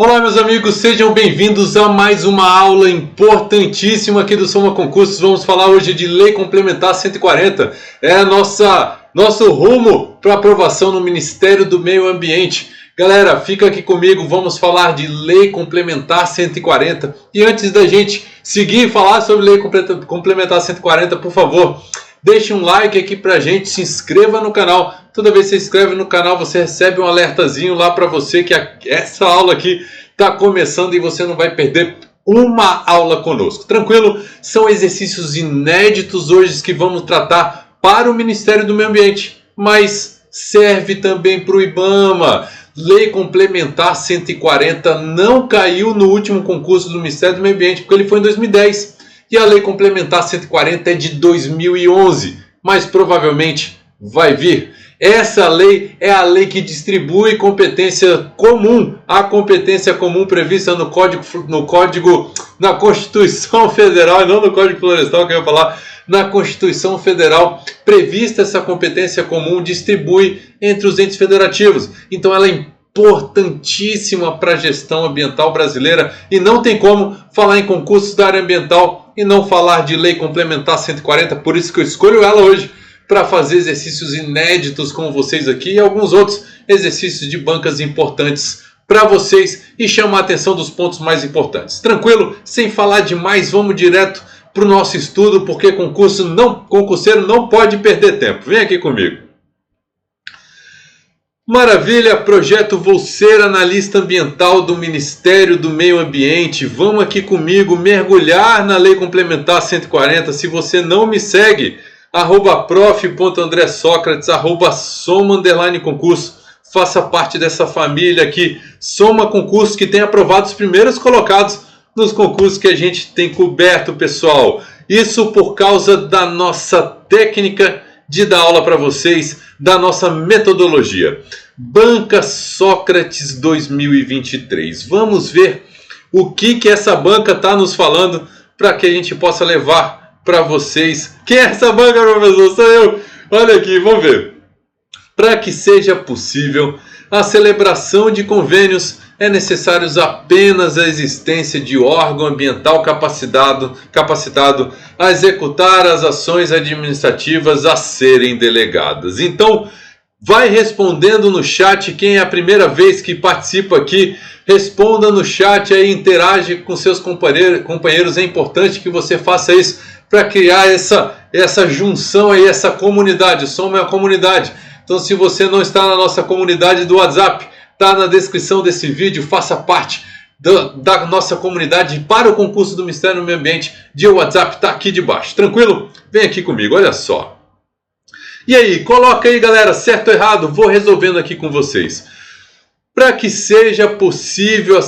Olá, meus amigos, sejam bem-vindos a mais uma aula importantíssima aqui do Soma Concursos. Vamos falar hoje de Lei Complementar 140. É nosso rumo para aprovação no Ministério do Meio Ambiente. Galera, fica aqui comigo, vamos falar de Lei Complementar 140. E antes da gente seguir e falar sobre Lei Complementar 140, por favor, deixe um like aqui pra gente, se inscreva no canal. Toda vez que você se inscreve no canal, você recebe um alertazinho lá para você que essa aula aqui está começando e você não vai perder uma aula conosco. Tranquilo? São exercícios inéditos hoje que vamos tratar para o Ministério do Meio Ambiente, mas serve também para o IBAMA. Lei Complementar 140 não caiu no último concurso do Ministério do Meio Ambiente, porque ele foi em 2010. E a Lei Complementar 140 é de 2011, mas provavelmente vai vir. Essa lei é a lei que distribui competência comum, a competência comum prevista no Código, na Constituição Federal, e não no Código Florestal que eu ia falar, na Constituição Federal, prevista essa competência comum, distribui entre os entes federativos. Então ela é importantíssima para a gestão ambiental brasileira e não tem como falar em concursos da área ambiental e não falar de Lei Complementar 140, por isso que eu escolho ela hoje para fazer exercícios inéditos com vocês aqui e alguns outros exercícios de bancas importantes para vocês e chamar a atenção dos pontos mais importantes. Tranquilo? Sem falar demais, vamos direto para o nosso estudo, porque concurseiro não pode perder tempo. Vem aqui comigo. Maravilha, projeto Vou Ser Analista Ambiental do Ministério do Meio Ambiente. Vamos aqui comigo mergulhar na Lei Complementar 140. Se você não me segue, @prof.andressocrates, @soma_concurso. Faça parte dessa família aqui, Soma Concurso, que tem aprovado os primeiros colocados nos concursos que a gente tem coberto, pessoal. Isso por causa da nossa técnica de dar aula para vocês, da nossa metodologia. Banca Sócrates 2023. Vamos ver o que essa banca está nos falando para que a gente possa levar para vocês. Quem é essa banca, professor? Sou eu. Olha aqui, vamos ver. Para que seja possível a celebração de convênios, é necessário apenas a existência de órgão ambiental capacitado a executar as ações administrativas a serem delegadas. Então, vai respondendo no chat. Quem é a primeira vez que participa aqui, responda no chat aí, interage com seus companheiros. É importante que você faça isso para criar essa junção aí, essa comunidade. O Soma é uma comunidade. Então, se você não está na nossa comunidade do WhatsApp, está na descrição desse vídeo, faça parte da nossa comunidade para o concurso do Ministério do Meio Ambiente. De WhatsApp está aqui debaixo. Tranquilo? Vem aqui comigo, olha só. E aí, coloca aí, galera, certo ou errado? Vou resolvendo aqui com vocês. Para que seja possível a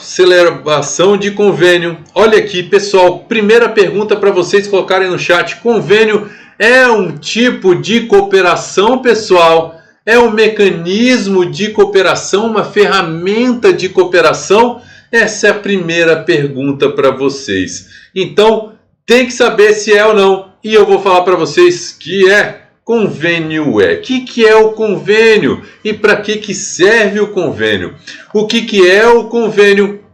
celebração de convênio, olha aqui, pessoal, primeira pergunta para vocês colocarem no chat. Convênio é um tipo de cooperação, pessoal? É um mecanismo de cooperação, uma ferramenta de cooperação? Essa é a primeira pergunta para vocês. Então, tem que saber se é ou não. E eu vou falar para vocês que é. Convênio é. O que é o convênio? E para que serve o convênio? O que é o convênio?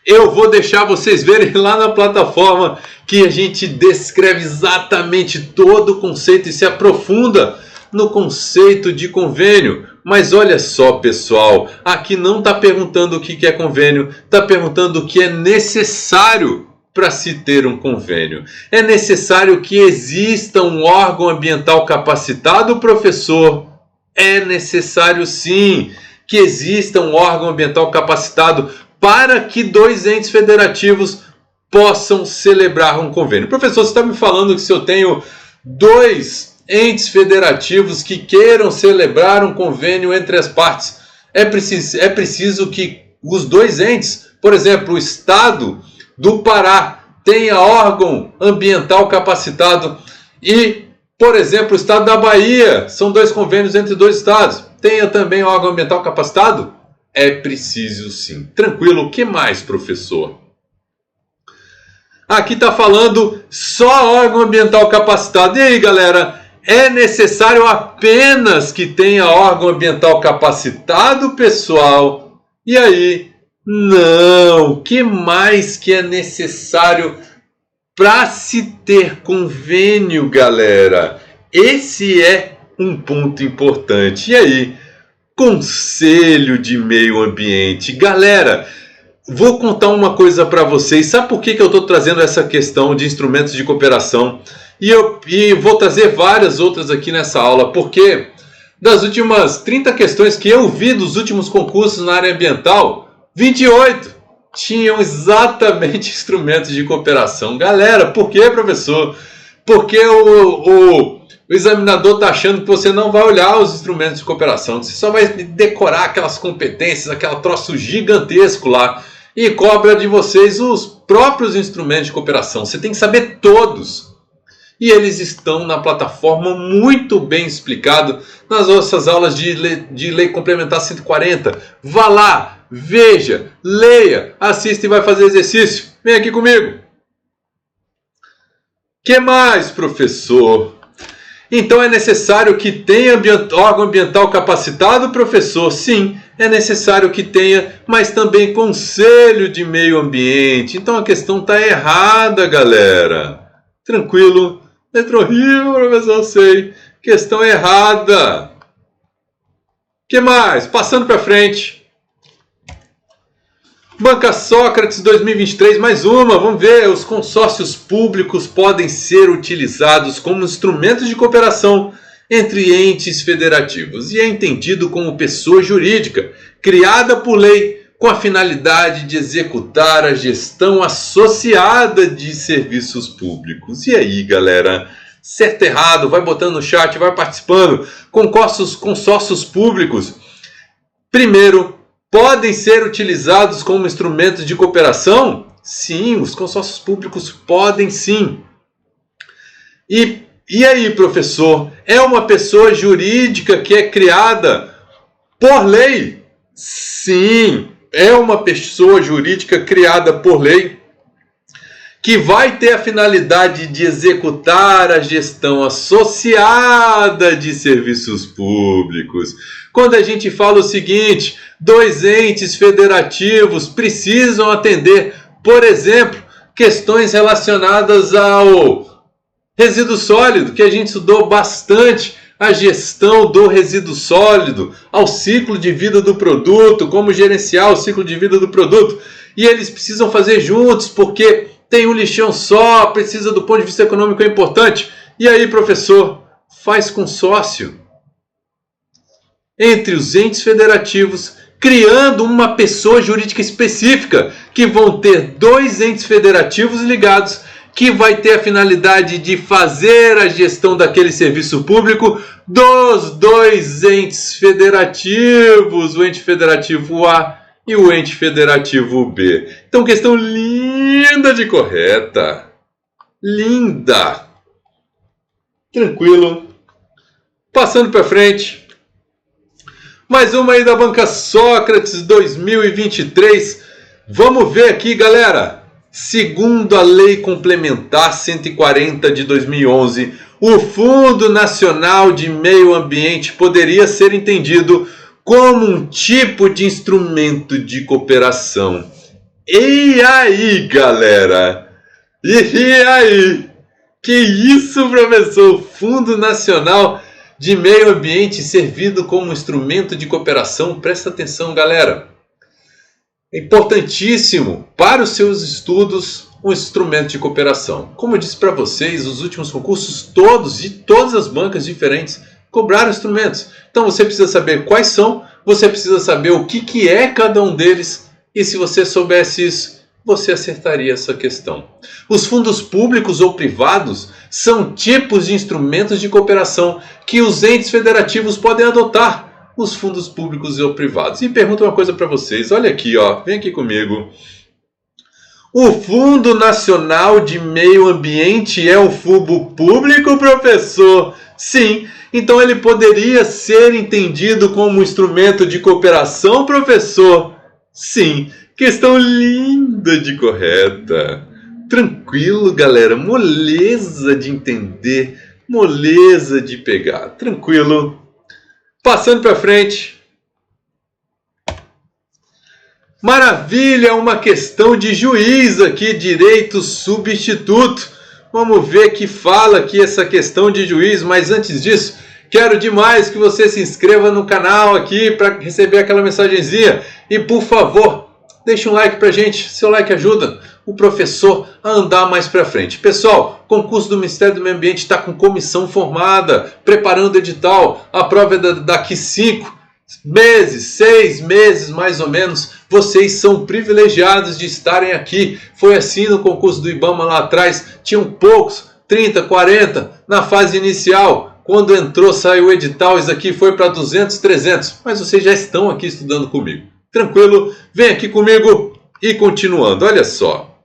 Eu vou deixar vocês verem lá na plataforma que a gente descreve exatamente todo o conceito e se aprofunda no conceito de convênio. Mas olha só, pessoal, aqui não está perguntando o que é convênio, está perguntando o que é necessário para se ter um convênio. É necessário que exista um órgão ambiental capacitado, professor? É necessário sim que exista um órgão ambiental capacitado para que dois entes federativos possam celebrar um convênio. Professor, você está me falando que se eu tenho dois entes federativos que queiram celebrar um convênio entre as partes, é preciso que os dois entes, por exemplo, o Estado do Pará tenha órgão ambiental capacitado e, por exemplo, o Estado da Bahia, são dois convênios entre dois estados, tenha também órgão ambiental capacitado? É preciso sim. Tranquilo, o que mais, professor? Aqui está falando só órgão ambiental capacitado. E aí, galera, é necessário apenas que tenha órgão ambiental capacitado, pessoal? E aí, Não, que mais que é necessário para se ter convênio, galera? Esse é um ponto importante. E aí, Conselho de Meio Ambiente. Galera, vou contar uma coisa para vocês. Sabe por que eu estou trazendo essa questão de instrumentos de cooperação? E vou trazer várias outras aqui nessa aula, porque das últimas 30 questões que eu vi dos últimos concursos na área ambiental, 28 tinham exatamente instrumentos de cooperação. Galera, por que, professor? Porque o examinador está achando que você não vai olhar os instrumentos de cooperação, você só vai decorar aquelas competências, aquele troço gigantesco lá, e cobra de vocês os próprios instrumentos de cooperação. Você tem que saber todos. E eles estão na plataforma muito bem explicado nas nossas aulas de Lei Complementar 140. Vá lá, veja, leia, assista e vai fazer exercício. Vem aqui comigo. Que mais, professor? Então é necessário que tenha órgão ambiental capacitado, professor? Sim, é necessário que tenha, mas também Conselho de Meio Ambiente. Então a questão está errada, galera. Tranquilo? Letra horrível, professor, sei. Questão errada. Que mais? Passando para frente. Banca Sócrates 2023, mais uma. Vamos ver. Os consórcios públicos podem ser utilizados como instrumentos de cooperação entre entes federativos e é entendido como pessoa jurídica criada por lei com a finalidade de executar a gestão associada de serviços públicos. E aí, galera? Certo, errado? Vai botando no chat, vai participando. Consórcios públicos, primeiro, podem ser utilizados como instrumentos de cooperação? Sim, os consórcios públicos podem sim. E aí, professor? É uma pessoa jurídica que é criada por lei? Sim, é uma pessoa jurídica criada por lei que vai ter a finalidade de executar a gestão associada de serviços públicos. Quando a gente fala o seguinte, dois entes federativos precisam atender, por exemplo, questões relacionadas ao resíduo sólido, que a gente estudou bastante, a gestão do resíduo sólido, ao ciclo de vida do produto, como gerenciar o ciclo de vida do produto. E eles precisam fazer juntos, porque tem um lixão só, precisa do ponto de vista econômico, é importante. E aí, professor, faz consórcio entre os entes federativos, criando uma pessoa jurídica específica, que vão ter dois entes federativos ligados, que vai ter a finalidade de fazer a gestão daquele serviço público dos dois entes federativos, o ente federativo A e o ente federativo B. Então, questão linda de correta. Linda. Tranquilo. Passando para frente. Mais uma aí da Banca Sócrates 2023. Vamos ver aqui, galera. Segundo a Lei Complementar 140 de 2011, o Fundo Nacional de Meio Ambiente poderia ser entendido como um tipo de instrumento de cooperação. E aí, galera? E aí? Que isso, professor? Fundo Nacional de Meio Ambiente servido como instrumento de cooperação? Presta atenção, galera. É importantíssimo para os seus estudos um instrumento de cooperação. Como eu disse para vocês, os últimos concursos todos, de todas as bancas diferentes, cobraram instrumentos. Então você precisa saber quais são, você precisa saber o que é cada um deles, e se você soubesse isso, você acertaria essa questão. Os fundos públicos ou privados são tipos de instrumentos de cooperação que os entes federativos podem adotar, os fundos públicos ou privados. E pergunto uma coisa para vocês, olha aqui, ó, vem aqui comigo. O Fundo Nacional de Meio Ambiente é um fundo público, professor? Sim, então ele poderia ser entendido como um instrumento de cooperação, professor? Sim, questão linda de correta. Tranquilo, galera, moleza de entender, moleza de pegar, tranquilo. Passando para frente. Maravilha, uma questão de juiz aqui, direito substituto. Vamos ver que fala aqui essa questão de juiz, mas antes disso, quero demais que você se inscreva no canal aqui para receber aquela mensagenzinha. E por favor, deixa um like pra gente, seu like ajuda o professor a andar mais para frente. Pessoal, concurso do Ministério do Meio Ambiente está com comissão formada, preparando o edital. A prova é daqui 5 meses, 6 meses mais ou menos. Vocês são privilegiados de estarem aqui. Foi assim no concurso do IBAMA lá atrás, tinham poucos, 30, 40 na fase inicial. Quando entrou, saiu o edital, isso aqui foi para 200, 300, mas vocês já estão aqui estudando comigo. Tranquilo? Vem aqui comigo e continuando, olha só.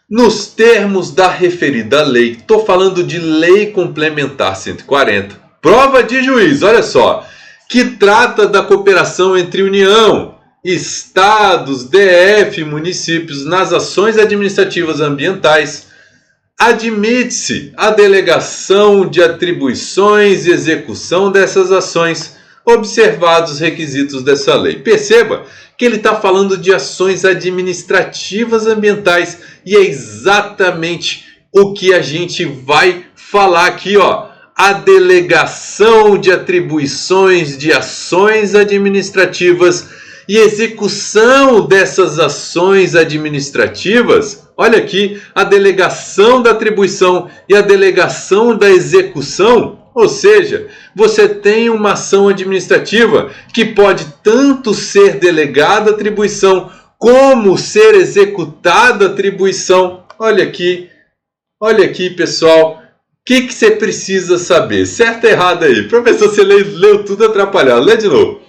Nos termos da referida lei, estou falando de Lei Complementar 140, prova de juiz, olha só, que trata da cooperação entre União, Estados, DF e municípios nas ações administrativas ambientais, admite-se a delegação de atribuições e execução dessas ações, observados os requisitos dessa lei. Perceba que ele está falando de ações administrativas ambientais e é exatamente o que a gente vai falar aqui, ó. A delegação de atribuições de ações administrativas e execução dessas ações administrativas. Olha aqui, a delegação da atribuição e a delegação da execução. Ou seja, você tem uma ação administrativa que pode tanto ser delegada a atribuição como ser executada a atribuição. Olha aqui, pessoal. O que você precisa saber? Certo ou errado aí? Professor, você leu tudo atrapalhado. Lê de novo.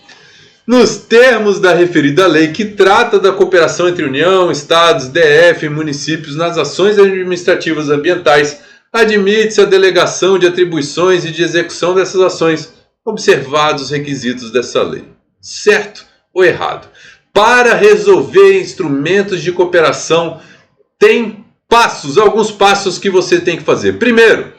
Nos termos da referida lei, que trata da cooperação entre União, Estados, DF e municípios nas ações administrativas ambientais, admite-se a delegação de atribuições e de execução dessas ações, observados os requisitos dessa lei. Certo ou errado? Para resolver instrumentos de cooperação, tem alguns passos que você tem que fazer. Primeiro,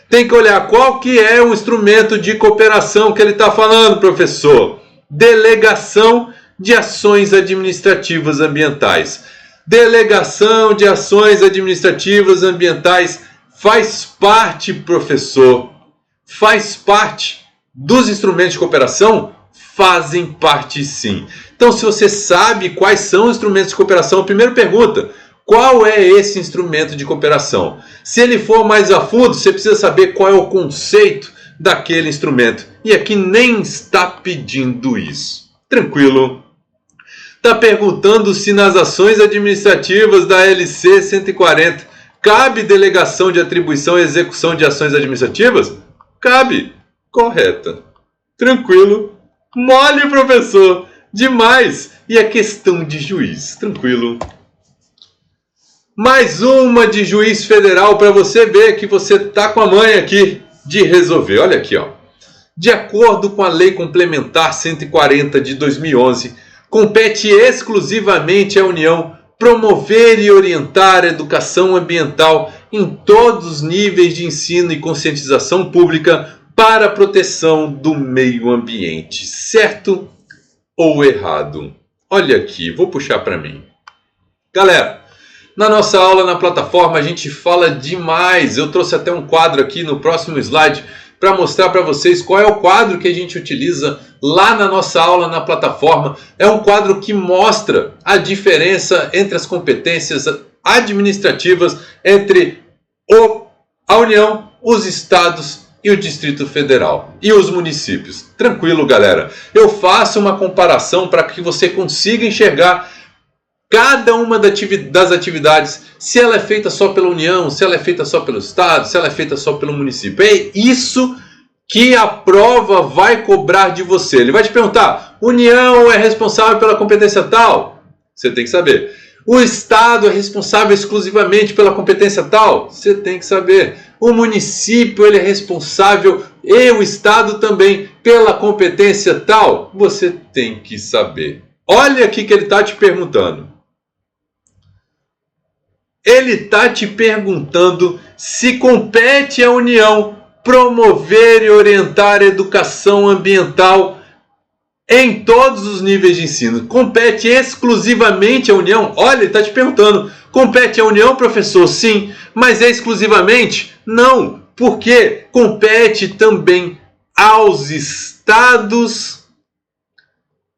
tem que olhar qual que é o instrumento de cooperação que ele está falando, professor. Delegação de ações administrativas ambientais. Delegação de ações administrativas ambientais faz parte, professor, faz parte dos instrumentos de cooperação? Fazem parte sim. Então, se você sabe quais são os instrumentos de cooperação, primeiro pergunta, qual é esse instrumento de cooperação? Se ele for mais a fundo, você precisa saber qual é o conceito daquele instrumento. E aqui nem está pedindo isso. Tranquilo? Está perguntando se nas ações administrativas da LC 140 cabe delegação de atribuição e execução de ações administrativas? Cabe. Correta. Tranquilo. Mole, professor. Demais. E é questão de juiz. Tranquilo. Mais uma de juiz federal para você ver que você está com a manha aqui de resolver. Olha aqui, ó. De acordo com a Lei Complementar 140 de 2011, compete exclusivamente à União promover e orientar a educação ambiental em todos os níveis de ensino e conscientização pública para a proteção do meio ambiente. Certo ou errado? Olha aqui, vou puxar para mim. Galera, na nossa aula na plataforma a gente fala demais. Eu trouxe até um quadro aqui no próximo slide para mostrar para vocês qual é o quadro que a gente utiliza lá na nossa aula na plataforma. É um quadro que mostra a diferença entre as competências administrativas entre a União, os estados e o Distrito Federal e os municípios. Tranquilo, galera? Eu faço uma comparação para que você consiga enxergar cada uma das atividades, se ela é feita só pela União, se ela é feita só pelo Estado, se ela é feita só pelo município. É isso que a prova vai cobrar de você. Ele vai te perguntar, União é responsável pela competência tal? Você tem que saber. O Estado é responsável exclusivamente pela competência tal? Você tem que saber. O município ele é responsável, e o Estado também, pela competência tal? Você tem que saber. Olha aqui que ele está te perguntando. Ele está te perguntando se compete à União promover e orientar a educação ambiental em todos os níveis de ensino. Compete exclusivamente à União? Olha, ele está te perguntando. Compete à União, professor? Sim. Mas é exclusivamente? Não. Porque compete também aos estados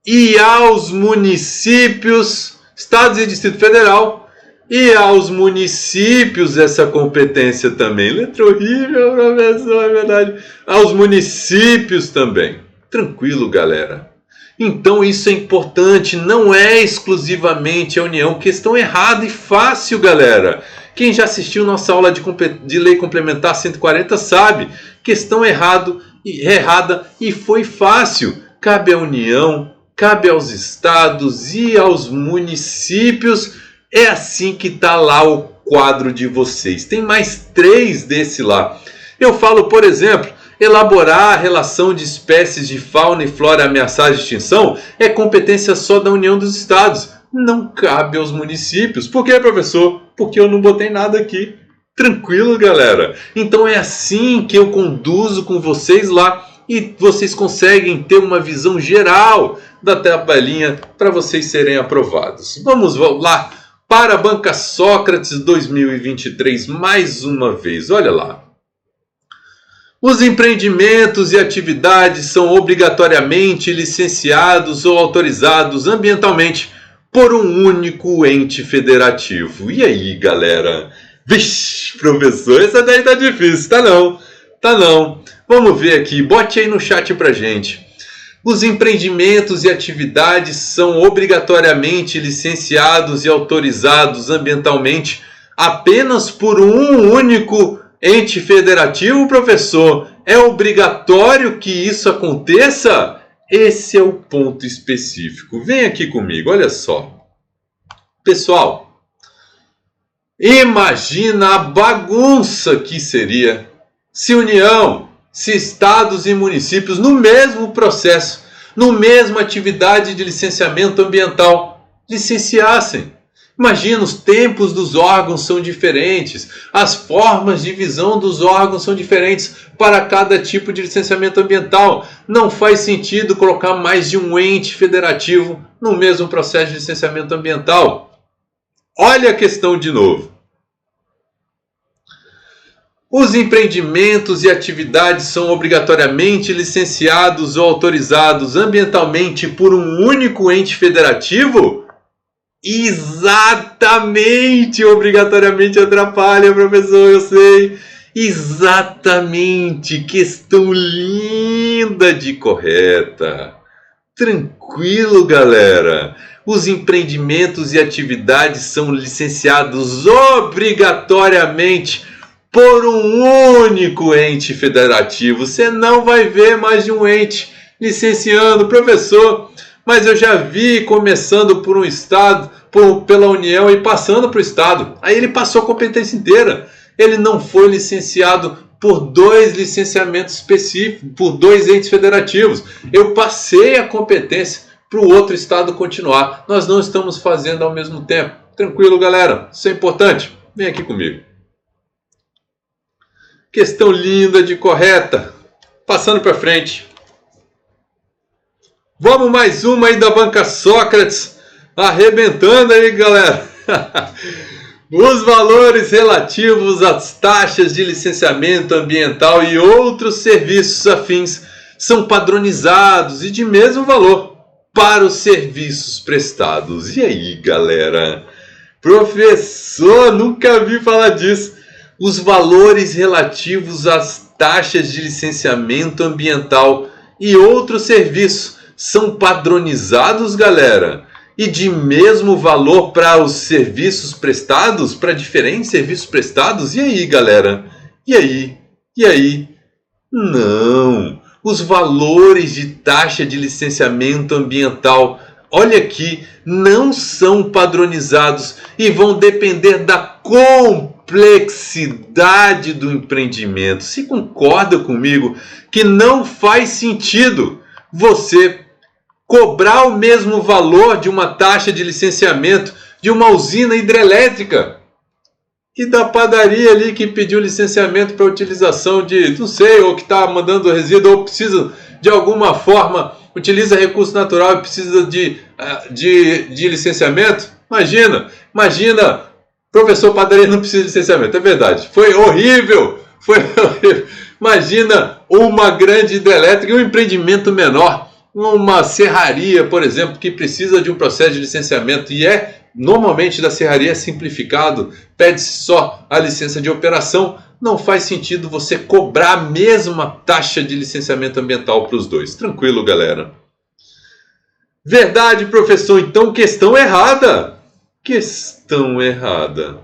e aos municípios, estados e Distrito Federal, e aos municípios essa competência também. Letra horrível, professor, é verdade. Aos municípios também. Tranquilo, galera. Então isso é importante, não é exclusivamente a União. Questão errada e fácil, galera. Quem já assistiu nossa aula de Lei Complementar 140 sabe. Questão errada e foi fácil. Cabe à União, cabe aos estados e aos municípios. É assim que está lá o quadro de vocês. Tem mais 3 desse lá. Eu falo, por exemplo, elaborar a relação de espécies de fauna e flora ameaçadas de extinção é competência só da União dos Estados. Não cabe aos municípios. Por quê, professor? Porque eu não botei nada aqui. Tranquilo, galera? Então é assim que eu conduzo com vocês lá e vocês conseguem ter uma visão geral da tabelinha para vocês serem aprovados. Vamos lá para a Banca Sócrates 2023 mais uma vez. Olha lá. Os empreendimentos e atividades são obrigatoriamente licenciados ou autorizados ambientalmente por um único ente federativo. E aí, galera? Vixe, professor, essa daí tá difícil. Tá não, tá não. Vamos ver aqui, bote aí no chat pra gente. Os empreendimentos e atividades são obrigatoriamente licenciados e autorizados ambientalmente apenas por um único ente federativo, professor? É obrigatório que isso aconteça? Esse é o ponto específico. Vem aqui comigo, olha só. Pessoal, imagina a bagunça que seria se União, se estados e municípios, no mesmo processo, no mesma atividade de licenciamento ambiental, licenciassem. Imagina, os tempos dos órgãos são diferentes, as formas de visão dos órgãos são diferentes para cada tipo de licenciamento ambiental. Não faz sentido colocar mais de um ente federativo no mesmo processo de licenciamento ambiental. Olha a questão de novo. Os empreendimentos e atividades são obrigatoriamente licenciados ou autorizados ambientalmente por um único ente federativo? Exatamente, obrigatoriamente atrapalha, professor, eu sei. Exatamente, questão linda de correta. Tranquilo, galera. Os empreendimentos e atividades são licenciados obrigatoriamente por um único ente federativo. Você não vai ver mais de um ente licenciando, professor. Mas eu já vi começando por um estado, pela União e passando para o estado. Aí ele passou a competência inteira. Ele não foi licenciado por 2 licenciamentos específicos, por 2 entes federativos. Eu passei a competência para o outro estado continuar. Nós não estamos fazendo ao mesmo tempo. Tranquilo, galera? Isso é importante. Vem aqui comigo. Questão linda de correta. Passando para frente. Vamos mais uma aí da Banca Sócrates, arrebentando aí, galera. Os valores relativos às taxas de licenciamento ambiental e outros serviços afins são padronizados e de mesmo valor para os serviços prestados. E aí, galera? Professor, nunca vi falar disso. Os valores relativos às taxas de licenciamento ambiental e outros serviços são padronizados, galera, e de mesmo valor para os serviços prestados, para diferentes serviços prestados. E aí, galera? E aí? E aí? Não! Os valores de taxa de licenciamento ambiental, olha aqui, não são padronizados e vão depender da complexidade do empreendimento. Você concorda comigo que não faz sentido você cobrar o mesmo valor de uma taxa de licenciamento de uma usina hidrelétrica e da padaria ali que pediu licenciamento para utilização de, não sei, ou que está mandando resíduo ou precisa de alguma forma utiliza recurso natural e precisa de licenciamento? Imagina, professor Padaria não precisa de licenciamento, é verdade. Foi horrível. Imagina uma grande hidrelétrica e um empreendimento menor, uma serraria, por exemplo, que precisa de um processo de licenciamento e normalmente da serraria é simplificado, pede-se só a licença de operação. Não faz sentido você cobrar a mesma taxa de licenciamento ambiental para os dois. Tranquilo, galera? Verdade, professor. Então, questão errada. Questão errada.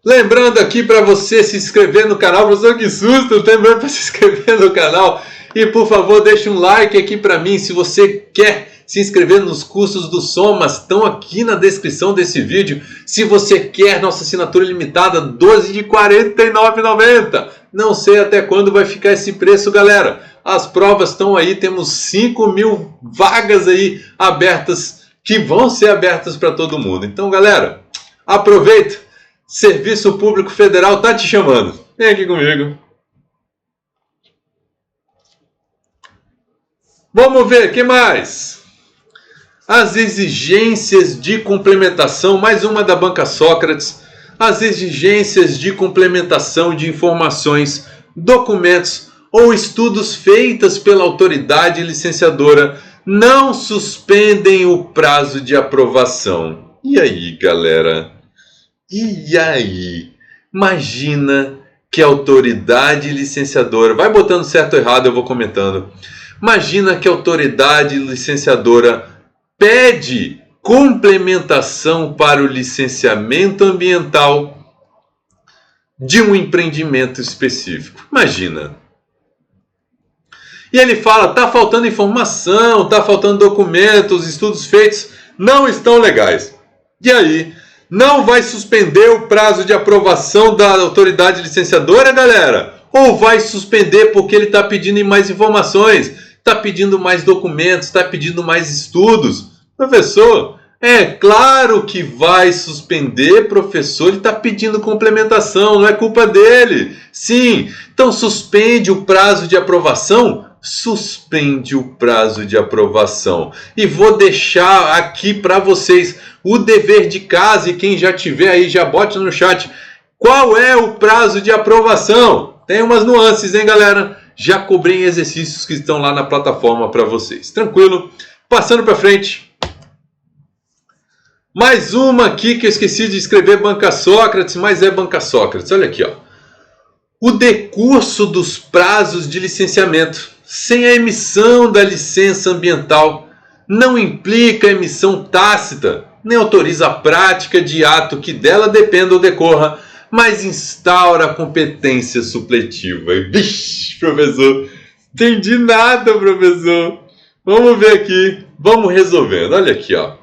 Lembrando aqui para você se inscrever no canal. Professor, que susto. Lembrando para se inscrever no canal. E, por favor, deixe um like aqui para mim se você quer se inscrever nos cursos do Somas, estão aqui na descrição desse vídeo. Se você quer nossa assinatura limitada, 12 de R$ 49,90. Não sei até quando vai ficar esse preço, galera. As provas estão aí, temos 5.000 vagas aí abertas, que vão ser abertas para todo mundo. Então, galera, aproveita. Serviço Público Federal tá te chamando. Vem aqui comigo. Vamos ver, o que mais? As exigências de complementação, mais uma da Banca Sócrates. As exigências de complementação de informações, documentos ou estudos feitas pela autoridade licenciadora não suspendem o prazo de aprovação. E aí, galera? E aí? Imagina que a autoridade licenciadora... Vai botando certo ou errado, eu vou comentando. Imagina que a autoridade licenciadora pede complementação para o licenciamento ambiental de um empreendimento específico. Imagina. E ele fala, está faltando informação, está faltando documentos, estudos feitos não estão legais. E aí, não vai suspender o prazo de aprovação da autoridade licenciadora, galera? Ou vai suspender porque ele está pedindo mais informações, está pedindo mais documentos, está pedindo mais estudos? Professor, é claro que vai suspender, professor. Ele está pedindo complementação, não é culpa dele. Sim, então suspende o prazo de aprovação? Suspende o prazo de aprovação. E vou deixar aqui para vocês o dever de casa, e quem já tiver aí, já bote no chat. Qual é o prazo de aprovação? Tem umas nuances, hein, galera? Já cobrei exercícios que estão lá na plataforma para vocês. Tranquilo? Passando para frente. Mais uma aqui que eu esqueci de escrever, Banca Sócrates, mas é Banca Sócrates. Olha aqui, ó. O decurso dos prazos de licenciamento sem a emissão da licença ambiental não implica emissão tácita, nem autoriza a prática de ato que dela dependa ou decorra, mas instaura a competência supletiva. Vixe, professor, entendi nada, professor. Vamos ver aqui, vamos resolvendo. Olha aqui, ó.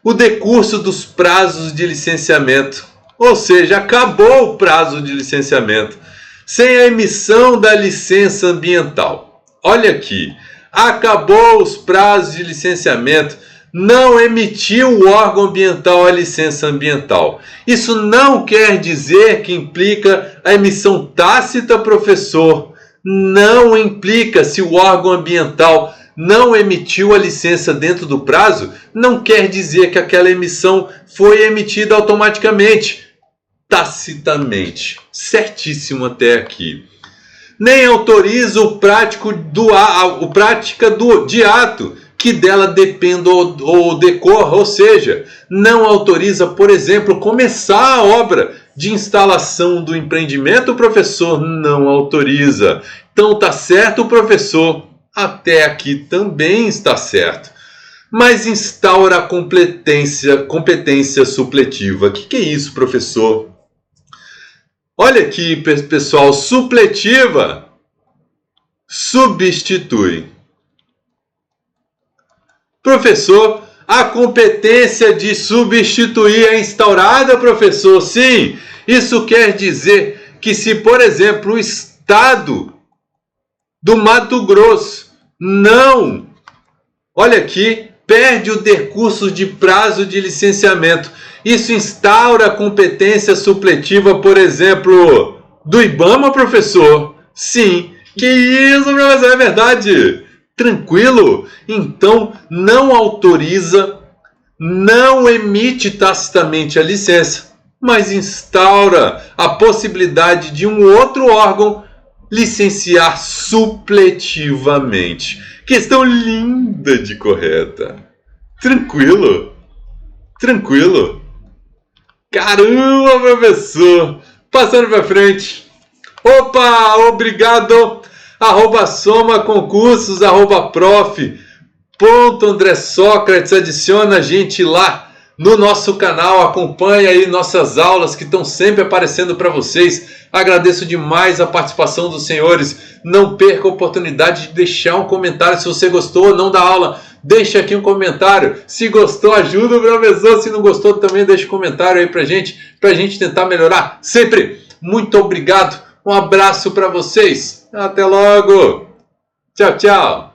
O decurso dos prazos de licenciamento, ou seja, acabou o prazo de licenciamento, sem a emissão da licença ambiental. Olha aqui, acabou os prazos de licenciamento, não emitiu o órgão ambiental a licença ambiental. Isso não quer dizer que implica a emissão tácita, professor. Não implica. Se o órgão ambiental não emitiu a licença dentro do prazo, não quer dizer que aquela emissão foi emitida automaticamente, tacitamente. Certíssimo até aqui. Nem autoriza o prática de ato que dela dependa ou decorra, ou seja, não autoriza, por exemplo, começar a obra de instalação do empreendimento, o professor não autoriza. Então tá certo, professor, até aqui também está certo. Mas instaura a competência supletiva. O que é isso, professor? Olha aqui, pessoal, supletiva substitui. Professor, a competência de substituir é instaurada, professor? Sim, isso quer dizer que se, por exemplo, o Estado do Mato Grosso não, olha aqui, perde o decurso de prazo de licenciamento, isso instaura a competência supletiva, por exemplo, do IBAMA, professor? Sim, Que isso, professor, é verdade. Tranquilo? Então não autoriza, não emite tacitamente a licença, mas instaura a possibilidade de um outro órgão licenciar supletivamente. Questão linda de correta. Tranquilo? Tranquilo? Caramba, professor! Passando para frente. Opa, obrigado! @Soma Concursos, @prof. André Sócrates, adiciona a gente lá no nosso canal, acompanha aí nossas aulas que estão sempre aparecendo para vocês. Agradeço demais a participação dos senhores. Não perca a oportunidade de deixar um comentário se você gostou ou não da aula. Deixa aqui um comentário. Se gostou, ajuda o professor. Se não gostou, também deixa um comentário aí pra gente tentar melhorar sempre. Muito obrigado. Um abraço para vocês. Até logo. Tchau, tchau.